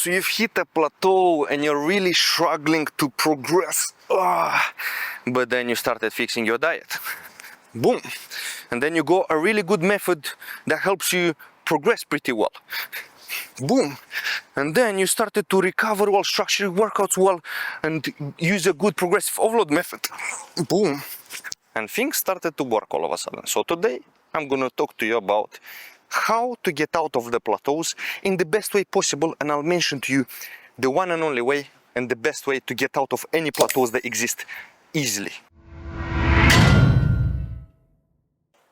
So you've hit a plateau and you're really struggling to progress. But then you started fixing your diet. Boom. And then you got a really good method that helps you progress pretty well. Boom. And then you started to recover well, structure your workouts well, and use a good progressive overload method. Boom. And things started to work all of a sudden. So today I'm going to talk to you about how to get out of the plateaus in the best way possible, and I'll mention to you the one and only way and the best way to get out of any plateaus that exist easily.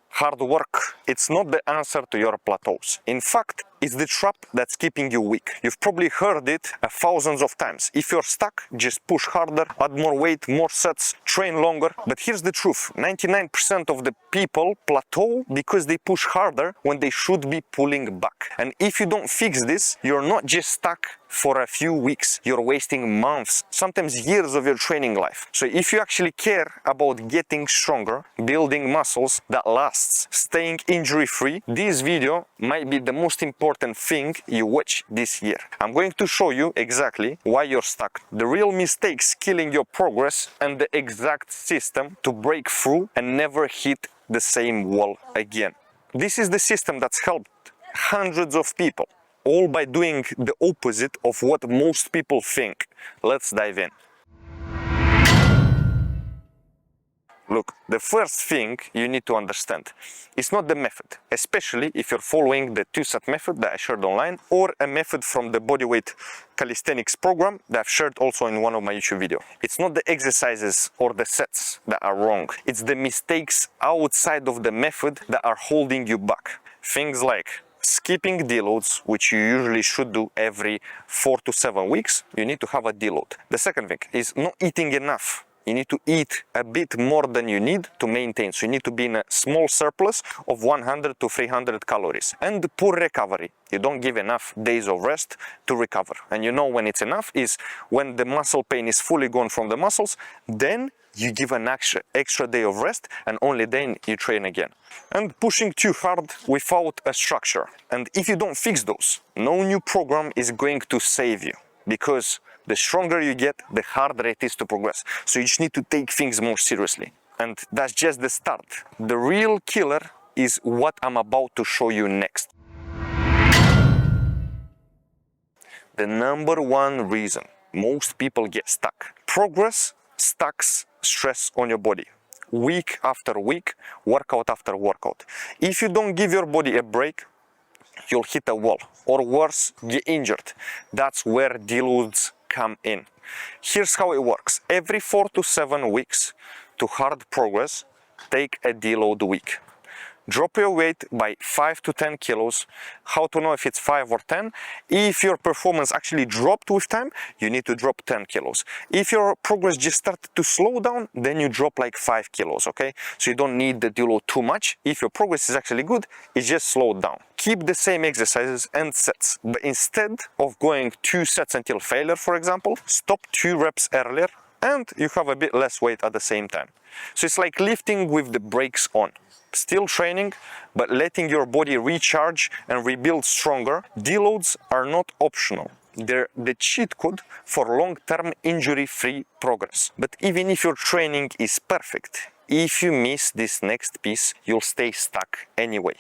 Hard work, it's not the answer to your plateaus. In fact, it's the trap that's keeping you weak. You've probably heard it thousands of times. If you're stuck, just push harder, add more weight, more sets, train longer. But here's the truth, 99% of the people plateau because they push harder when they should be pulling back. And if you don't fix this, you're not just stuck for a few weeks, you're wasting months, sometimes years of your training life. So if you actually care about getting stronger, building muscles that lasts, staying injury-free, this video might be the most important thing you watch this year. I'm going to show you exactly why you're stuck, the real mistakes killing your progress, and the exact system to break through and never hit the same wall again. This is the system that's helped hundreds of people, all by doing the opposite of what most people think. Let's dive in. Look, the first thing you need to understand is not the method, especially if you're following the 2-set method that I shared online, or a method from the bodyweight calisthenics program that I've shared also in one of my YouTube videos. It's not the exercises or the sets that are wrong. It's the mistakes outside of the method that are holding you back. Things like skipping deloads, which you usually should do every 4 to 7 weeks. You need to have a deload. The second thing is not eating enough. You need to eat a bit more than you need to maintain. So you need to be in a small surplus of 100 to 300 calories. And poor recovery. You don't give enough days of rest to recover. And you know when it's enough is when the muscle pain is fully gone from the muscles, then you give an extra day of rest, and only then you train again. And pushing too hard without a structure. And if you don't fix those, no new program is going to save you, because the stronger you get, the harder it is to progress. So you just need to take things more seriously. And that's just the start. The real killer is what I'm about to show you next. The number one reason most people get stuck. Progress stacks stress on your body. Week after week, workout after workout. If you don't give your body a break, you'll hit a wall, or worse, get injured. That's where deloads come in. Here's how it works. Every 4 to 7 weeks to hard progress, take a deload week. Drop your weight by 5 to 10 kilos. How to know if it's 5 or 10? If your performance actually dropped with time, you need to drop 10 kilos. If your progress just started to slow down, then you drop like 5 kilos, okay? So you don't need the deload too much. If your progress is actually good, it just slowed down. Keep the same exercises and sets, but instead of going 2 sets until failure, for example, stop 2 reps earlier, and you have a bit less weight at the same time. So it's like lifting with the brakes on. Still training, but letting your body recharge and rebuild stronger. Deloads are not optional. They're the cheat code for long-term injury-free progress. But even if your training is perfect, if you miss this next piece, you'll stay stuck anyway.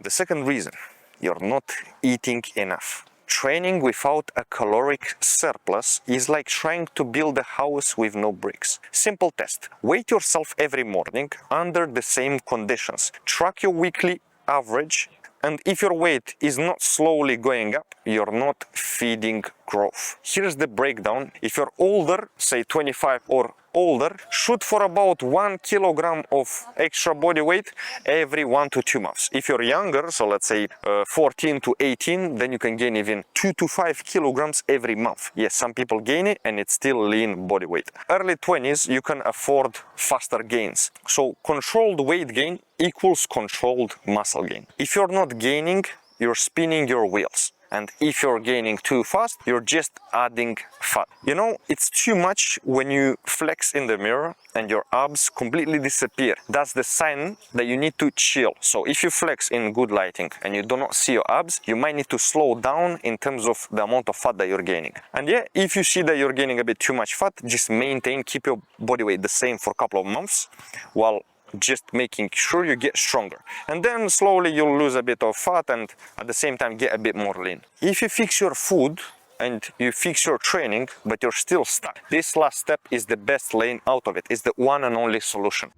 The second reason, you're not eating enough. Training without a caloric surplus is like trying to build a house with no bricks. Simple test. Weigh yourself every morning under the same conditions. Track your weekly average, and if your weight is not slowly going up, you're not feeding growth. Here's the breakdown. If you're older, say 25 or older, shoot for about 1 kilogram of extra body weight every 1 to 2 months. If you're younger, so let's say 14 to 18, then you can gain even 2 to 5 kilograms every month. Yes, some people gain it and it's still lean body weight. Early 20s, you can afford faster gains. So controlled weight gain equals controlled muscle gain. If you're not gaining, you're spinning your wheels. And if you're gaining too fast, you're just adding fat. You know, it's too much when you flex in the mirror and your abs completely disappear. That's the sign that you need to chill. So if you flex in good lighting and you do not see your abs, you might need to slow down in terms of the amount of fat that you're gaining. And yeah, if you see that you're gaining a bit too much fat, just maintain, keep your body weight the same for a couple of months while just making sure you get stronger, and then slowly you'll lose a bit of fat and at the same time get a bit more lean. If you fix your food and you fix your training but you're still stuck, this last step is the best lane out of it. It's the one and only solution.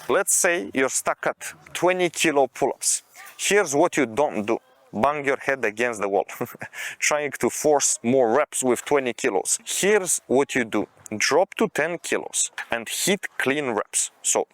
Let's say you're stuck at 20 kilo pull-ups. Here's what you don't do. Bang your head against the wall trying to force more reps with 20 kilos. Here's what you do. Drop to 10 kilos and hit clean reps. So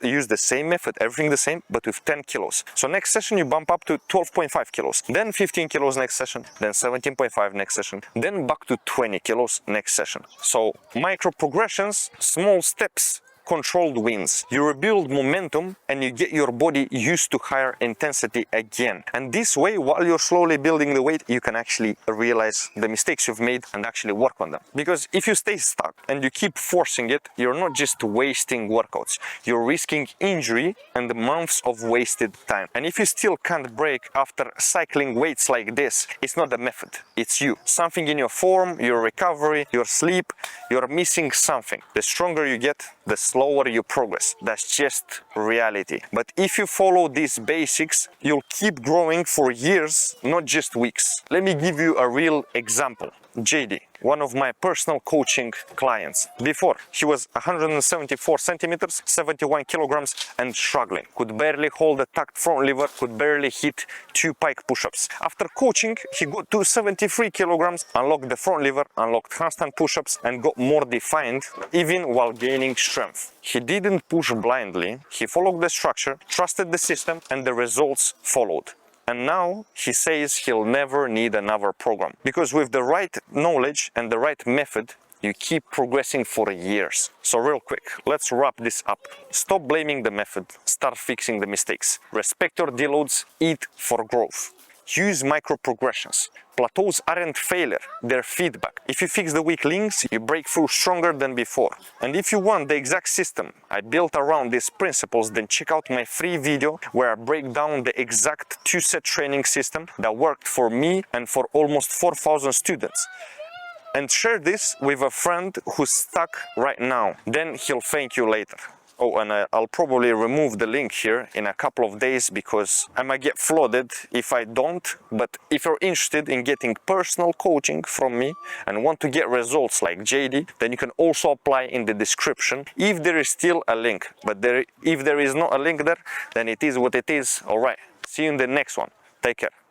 use the same method, everything the same, but with 10 kilos. So next session you bump up to 12.5 kilos, then 15 kilos next session, then 17.5 next session, then back to 20 kilos next session. So micro progressions, small steps, controlled wins. You rebuild momentum and you get your body used to higher intensity again. And this way, while you're slowly building the weight, you can actually realize the mistakes you've made and actually work on them. Because if you stay stuck and you keep forcing it, you're not just wasting workouts, you're risking injury and months of wasted time. And if you still can't break after cycling weights like this, it's not the method, it's you. Something in your form, your recovery, your sleep, you're missing something. The stronger you get, the slower you progress. That's just reality. But if you follow these basics, you'll keep growing for years, not just weeks. Let me give you a real example. JD, one of my personal coaching clients. Before, he was 174 centimeters, 71 kilograms and struggling. Could barely hold a tucked front lever, could barely hit 2 pike push-ups. After coaching, he got to 73 kilograms, unlocked the front lever, unlocked handstand push-ups and got more defined even while gaining strength. He didn't push blindly, he followed the structure, trusted the system and the results followed. And now he says he'll never need another program. Because with the right knowledge and the right method, you keep progressing for years. So real quick, let's wrap this up. Stop blaming the method, start fixing the mistakes. Respect your deloads, eat for growth. Use micro progressions. Plateaus aren't failure, they're feedback. If you fix the weak links, you break through stronger than before. And if you want the exact system I built around these principles, then check out my free video where I break down the exact 2-set training system that worked for me and for almost 4,000 students. And share this with a friend who's stuck right now. Then he'll thank you later. Oh, and I'll probably remove the link here in a couple of days because I might get flooded if I don't. But if you're interested in getting personal coaching from me and want to get results like JD, then you can also apply in the description if there is still a link. But if there is not a link there, then it is what it is. All right. See you in the next one. Take care.